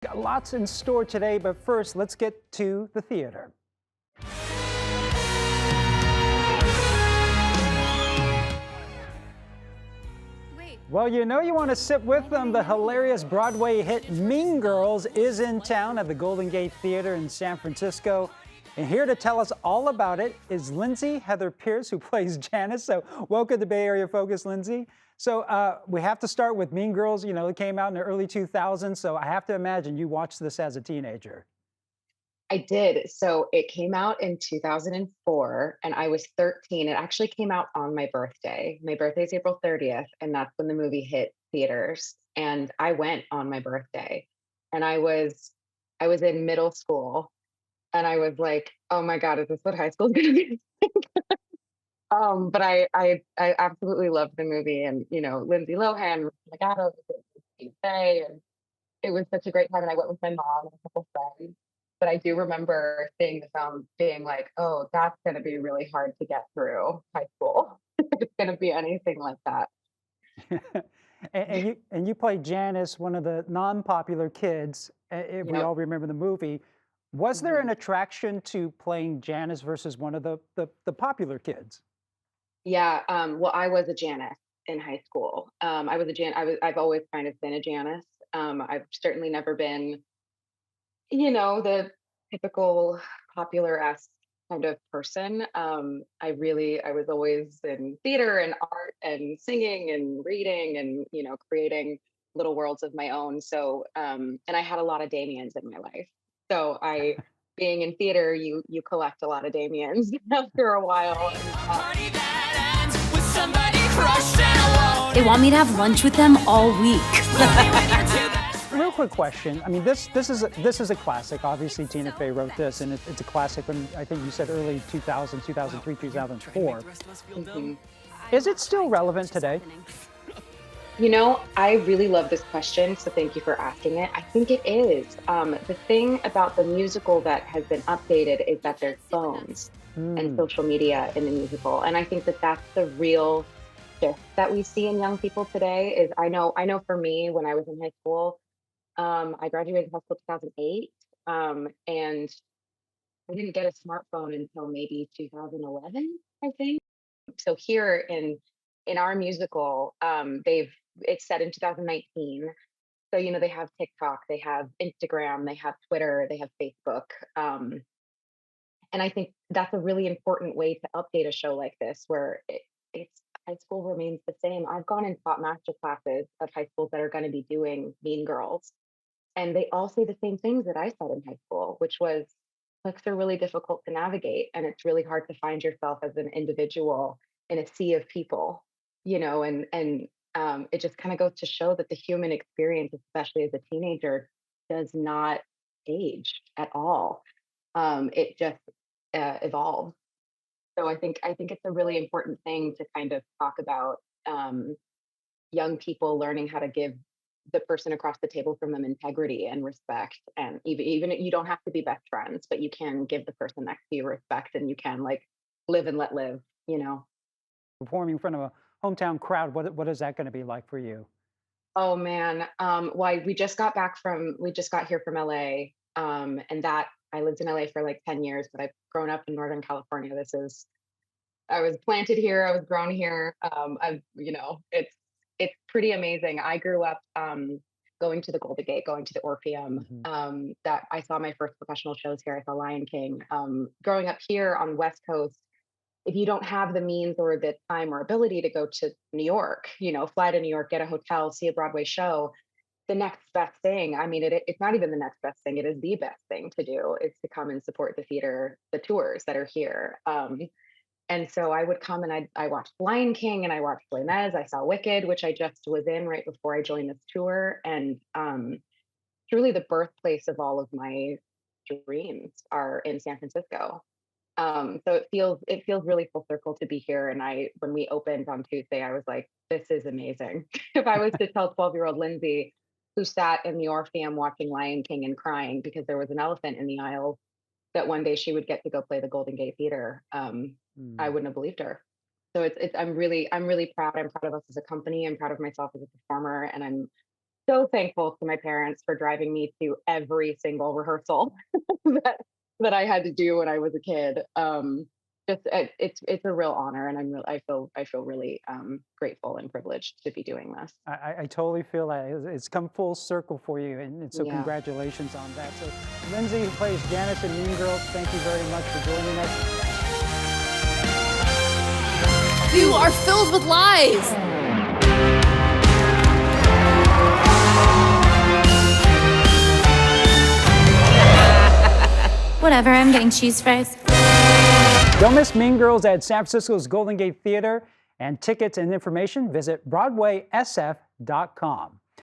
Got lots in store today, but first, let's get to the theater. Well, you know you want to sit with them. The hilarious Broadway hit Mean Girls is in town at the Golden Gate Theater in San Francisco. And here to tell us all about it is Lindsay Heather Pearce, who plays Janis. So welcome to Bay Area Focus, Lindsay. So we have to start with Mean Girls. You know, it came out in the early 2000s, so I have to imagine you watched this as a teenager. I did. So it came out in 2004 and I was 13. It actually came out on my birthday. My birthday is April 30th, and that's when the movie hit theaters. And I went on my birthday. And I was in middle school and I was like, "Oh my God, is this what high school is gonna be?" But I absolutely loved the movie, and Lindsay Lohan, Legato, Tina Fey, and it was such a great time, and I went with my mom and a couple friends. But I do remember seeing the film being like, "Oh, that's gonna be really hard to get through high school. If it's gonna be anything like that." And you played Janice, one of the non-popular kids. If we Yep. all remember the movie, was there an Mhm. attraction to playing Janice versus one of the popular kids? Yeah, well, I was a Janus in high school. I've always kind of been a Janus. I've certainly never been, the typical popular-esque kind of person. I was always in theater and art and singing and reading and, creating little worlds of my own. So, and I had a lot of Damians in my life. So being in theater, you collect a lot of Damians after a while. They want me to have lunch with them all week. Real quick question. I mean, this is a classic. Obviously, Tina Fey wrote this, and it's a classic. When I think you said early 2000, 2003, 2004. Mhm. Is it still relevant today? I really love this question, so thank you for asking it. I think it is. The thing about the musical that has been updated is that there's phones and Hmm. social media in the musical, and I think that that's the real shift that we see in young people today. Is I know for me when I was in high school, I graduated high school 2008, and I didn't get a smartphone until maybe 2011, I think. So here in our musical, it's set in 2019. So they have TikTok, they have Instagram, they have Twitter, they have Facebook, and I think that's a really important way to update a show like this, where it's high school remains the same. I've gone and taught master classes of high schools that are going to be doing Mean Girls, and they all say the same things that I said in high school, which was books are really difficult to navigate, and it's really hard to find yourself as an individual in a sea of people, and it just kind of goes to show that the human experience, especially as a teenager, does not age at all. It just evolves. So I think it's a really important thing to kind of talk about, young people learning how to give the person across the table from them integrity and respect, and even you don't have to be best friends, but you can give the person next to you respect, and you can like live and let live. Performing in front of a hometown crowd, what is that going to be like for you? Oh man, why we just got here from LA, and that I lived in LA for like 10 years, but I've grown up in Northern California. I was planted here, I was grown here. It's pretty amazing. I grew up going to the Golden Gate, going to the Orpheum. Mhm. That I saw my first professional shows here. I saw Lion King. Growing up here on the West Coast, if you don't have the means or the time or ability to go to New York, fly to New York, get a hotel, see a Broadway show, the next best thing. I mean, it's not even the next best thing. It is the best thing to do is to come and support the theater, the tours that are here. And so I would come and I watched Lion King and I watched Les Mis. I saw Wicked, which I just was in right before I joined this tour. And truly the birthplace of all of my dreams are in San Francisco. So it feels really full circle to be here. And when we opened on Tuesday, I was like, this is amazing. If I was to tell 12-year-old Lindsay, who sat in the Orpheum watching Lion King and crying because there was an elephant in the aisle, that one day she would get to go play the Golden Gate Theater, I Mm. wouldn't have believed her. So I'm really proud. I'm proud of us as a company. I'm proud of myself as a performer, and I'm so thankful to my parents for driving me to every single rehearsal that I had to do when I was a kid. It's a real honor, and I feel really grateful and privileged to be doing this. I totally feel that it's come full circle for you, and so Yeah. congratulations on that. So Lindsay, who plays Janis in Mean Girls, thank you very much for joining us. You are filled with lies. Whatever, I'm getting cheese fries. Don't miss Mean Girls at San Francisco's Golden Gate Theater, and tickets and information visit BroadwaySF.com.